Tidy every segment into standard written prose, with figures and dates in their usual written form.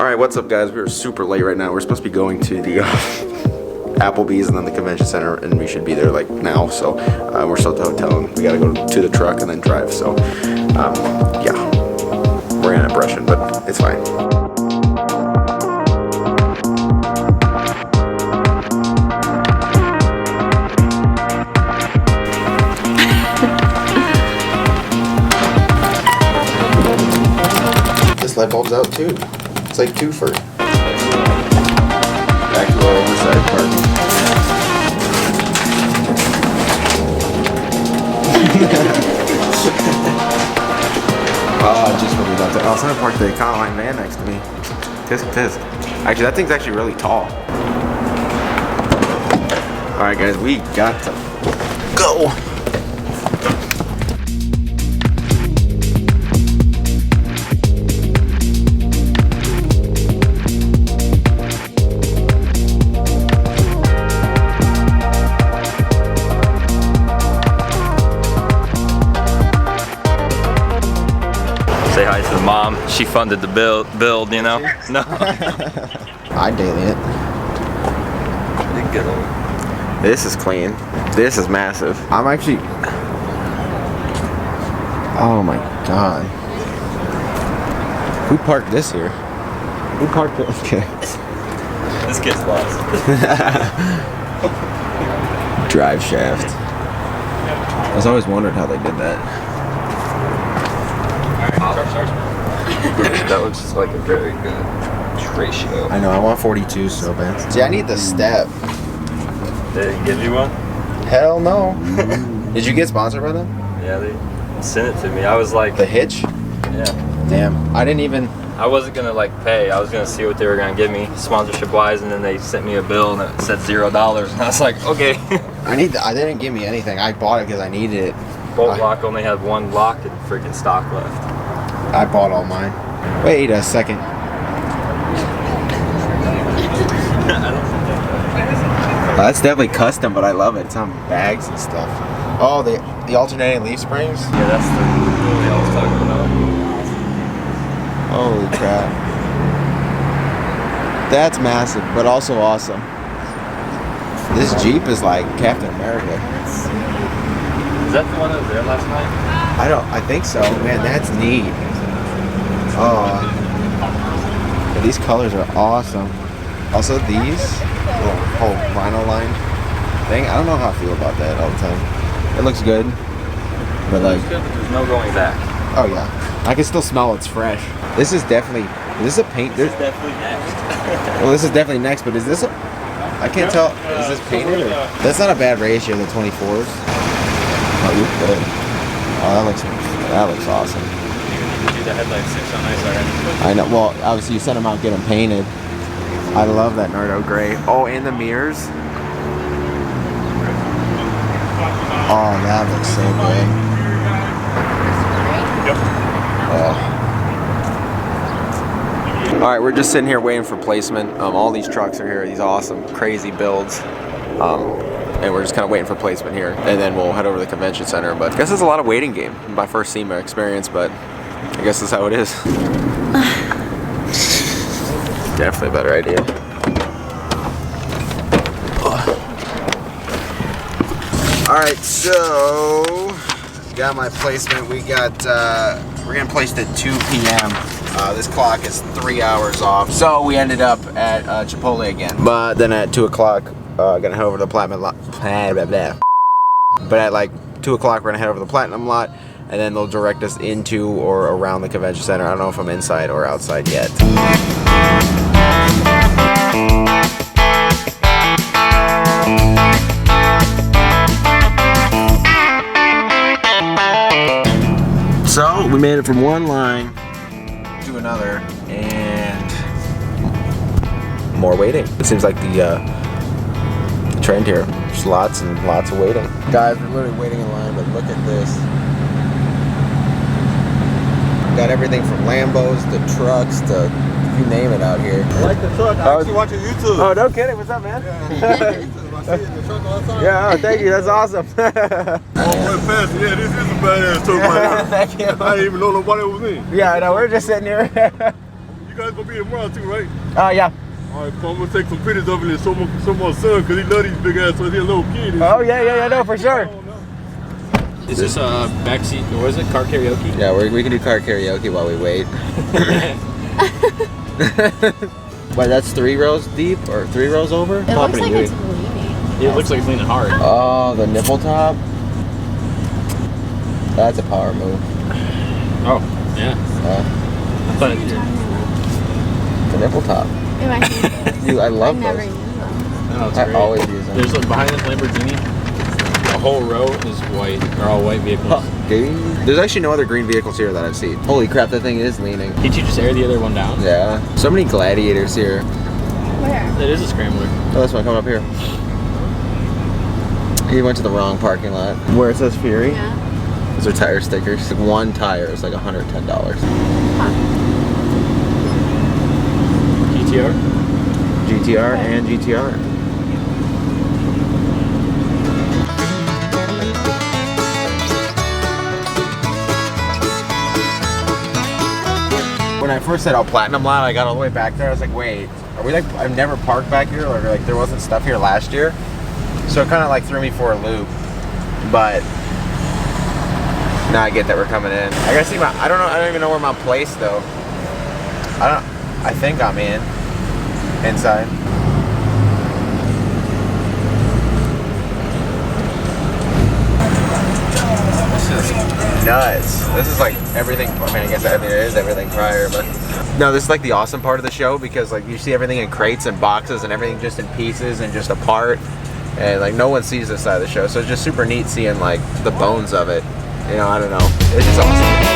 Alright, what's up guys? We're super late right now. We're supposed to be going to the Applebee's and then the convention center, and we should be there like now. So we're still at the hotel and we gotta go to the truck and then drive. So yeah, we're gonna brush it, but it's fine. This light bulb's out too. It's like twofer. Back to our oversized part. Just what we left it. Oh, someone parked the Econoline van next to me. Tisk tisk. Actually, that thing's actually really tall. Alright guys, we got to go. Say hi to the mom. She funded the build, you know? No. I daily it. This is clean. This is massive. I'm actually... Oh my god. Who parked this here? Who parked it? Okay. This kid's lost. Drive shaft. I was always wondering how they did that. That looks like a very good ratio. I know, I want 42 so bad. See, I need the step. Did they give you one? Hell no. Did you get sponsored by them? Yeah, they sent it to me. I was like... The hitch? Yeah. Damn. I didn't even... I wasn't gonna like pay. I was gonna see what they were gonna give me sponsorship wise, and then they sent me a bill and it said $0. And I was like, okay. They didn't give me anything. I bought it because I needed it. Bolt lock only had one lock and freaking stock left. I bought all mine. Wait a second. That's definitely custom, but I love it. It's on bags and stuff. Oh, the alternating leaf springs? Yeah, that's the I was talking about. Holy crap. That's massive, but also awesome. This Jeep is like Captain America. Is that the one that was there last night? I think so. Man, that's neat. Oh, these colors are awesome. Also, these little whole vinyl line thing. I don't know how I feel about that all the time. It looks good, but like, There's no going back. oh yeah, I can still smell it's fresh. This is definitely. Is this a paint? This is definitely next. Well, this is definitely next, but is this a? I can't tell. Is this painted? Or, that's not a bad ratio. The 24s. Oh, you're good. Oh, that looks awesome. The headlights are so nice already. I know. Well, obviously you sent them out, get them painted. I love that Nardo gray. Oh, and the mirrors. Oh, that looks so good. Oh. All right, we're just sitting here waiting for placement. All these trucks are here. These awesome, crazy builds. And we're just kind of waiting for placement here, and then we'll head over to the convention center. But I guess it's a lot of waiting game. My first SEMA experience, but I guess that's how it is. Definitely a better idea. Alright, so got my placement. We're getting placed at 2 p.m. This clock is 3 hours off. So we ended up at Chipotle again. But then at 2 o'clock, gonna head over to the Platinum lot. But at like 2 o'clock, we're gonna head over to the Platinum lot, and then they'll direct us into or around the convention center. I don't know if I'm inside or outside yet. So we made it from one line to another, and more waiting. It seems like the trend here. Just lots and lots of waiting. Guys, we're literally waiting in line, but look at this. Got everything from Lambos to trucks to you name it out here. I like the truck. I actually watch your YouTube. Oh, no kidding. What's up, man? Yeah, I see it in the truck all the time. Yeah, oh, thank you. That's awesome. Oh, went past. Yeah, this is a badass truck right now. Thank you. I didn't even know nobody was in. Yeah, I know. We're just sitting here. You You guys gonna be here tomorrow too, right? Yeah. All right, so I'm gonna take some pictures of it and show my son because he love these big ass. So he's a little kid. Oh yeah, no, for sure. Is this a backseat? What is it? Car karaoke? Yeah, we can do car karaoke while we wait. Wait, that's 3 rows deep or 3 rows over? It looks like it's leaning. It looks like it's leaning hard. Oh, the nipple top. That's a power move. Oh, yeah. I thought it The nipple top. It might be. Dude, I love I never those. use them. No, it's I great. always use them. There's behind this Lamborghini, the whole row is white. They're all white vehicles. Huh, dude. There's actually no other green vehicles here that I've seen. Holy crap, that thing is leaning. Did you just air the other one down? Yeah. So many gladiators here. Where? It is a scrambler. Oh, that's one coming up here. He went to the wrong parking lot. Where it says Fury. Yeah. Those are tire stickers. Like one tire is like $110. GTR? GTR and GTR. When I first said Platinum Lot, I got all the way back there. I was like, wait, are we like, I've never parked back here, or like there wasn't stuff here last year. So it kind of like threw me for a loop. But now I get that we're coming in. I gotta see my, I don't even know where my place though. I think I'm inside. This is nuts. This is like everything, I mean, I guess it is everything prior, but no, this is like the awesome part of the show because like you see everything in crates and boxes and everything just in pieces and just apart. And like no one sees this side of the show, so it's just super neat seeing like the bones of it. You know, I don't know. It's just awesome.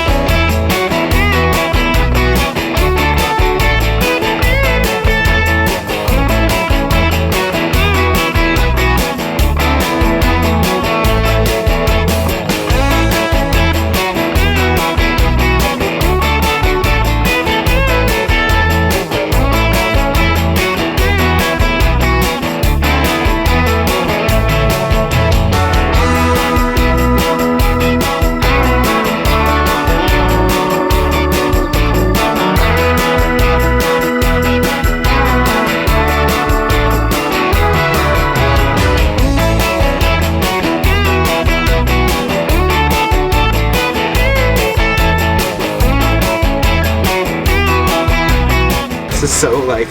This is so like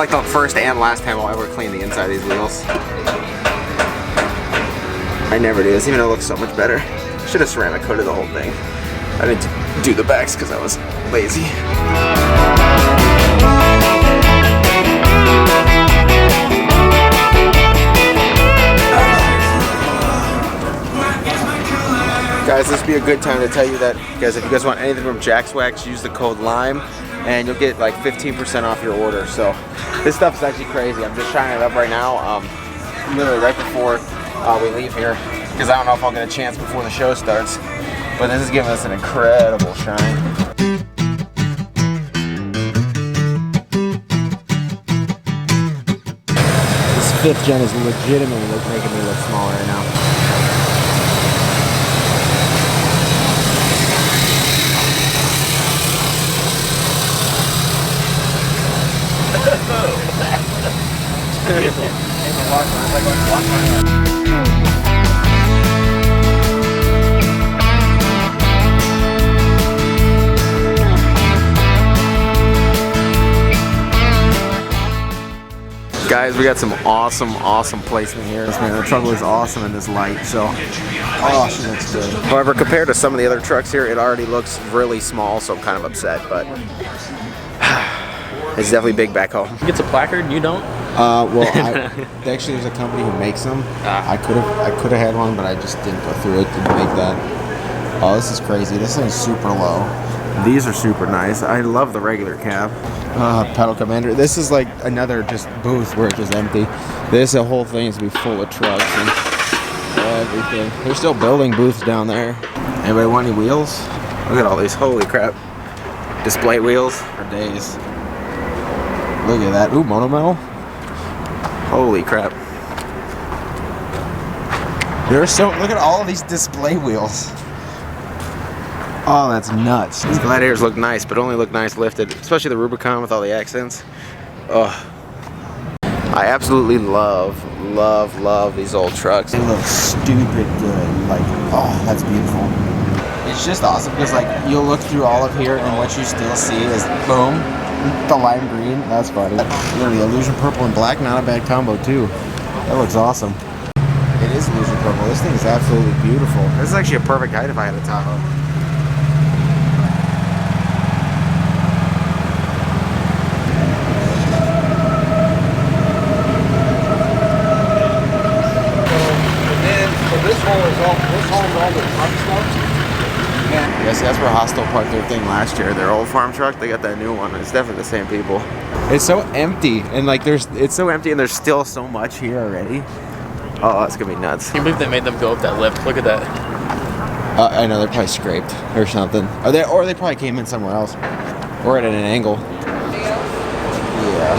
the first and last time I'll ever clean the inside of these wheels. I never do this, even though it looks so much better. Should have ceramic coated the whole thing. I didn't do the backs because I was lazy. Guys, this would be a good time to tell you that, guys, if you guys want anything from Jax Wax, use the code LIME and you'll get like 15% off your order. So this stuff is actually crazy. I'm just trying it up right now, literally right before we leave here, because I don't know if I'll get a chance before the show starts. But this is giving us an incredible shine. This 5th gen is legitimately making me look smaller right now. Guys, we got some awesome placement here. Man, the truck looks awesome in this light, so she looks good. However, compared to some of the other trucks here, it already looks really small, so I'm kind of upset, but it's definitely big back home. He gets a placard, you don't? Well, actually, there's a company who makes them. I could have had one, but I just didn't go through it to make that. Oh, this is crazy. This thing's super low. These are super nice. I love the regular cab. Pedal commander. This is like another just booth where it's just empty. This whole thing is to be full of trucks and everything. They're still building booths down there. Anybody want any wheels? Look at all these. Holy crap. Display wheels for days. Look at that. Ooh, monometal. Holy crap. Look at all of these display wheels. Oh, that's nuts. These Gladiators look nice, but only look nice lifted, especially the Rubicon with all the accents. Oh, I absolutely love these old trucks. They look stupid good. Like, oh, that's beautiful. It's just awesome because like you'll look through all of here and what you still see is boom, the lime green. That's funny. Literally illusion purple and black, not a bad combo too. That looks awesome. It is illusion purple. This thing is absolutely beautiful. This is actually a perfect height if I had a Tahoe. This hole's all the truck stuff. Yeah, yes, that's where Hostel parked their thing last year. Their old farm truck, they got that new one. It's definitely the same people. It's so empty, and like it's so empty, and there's still so much here already. Oh, it's gonna be nuts. Can you believe they made them go up that lift? Look at that. I know they're probably scraped or something, or they probably came in somewhere else, or at an angle. Yeah.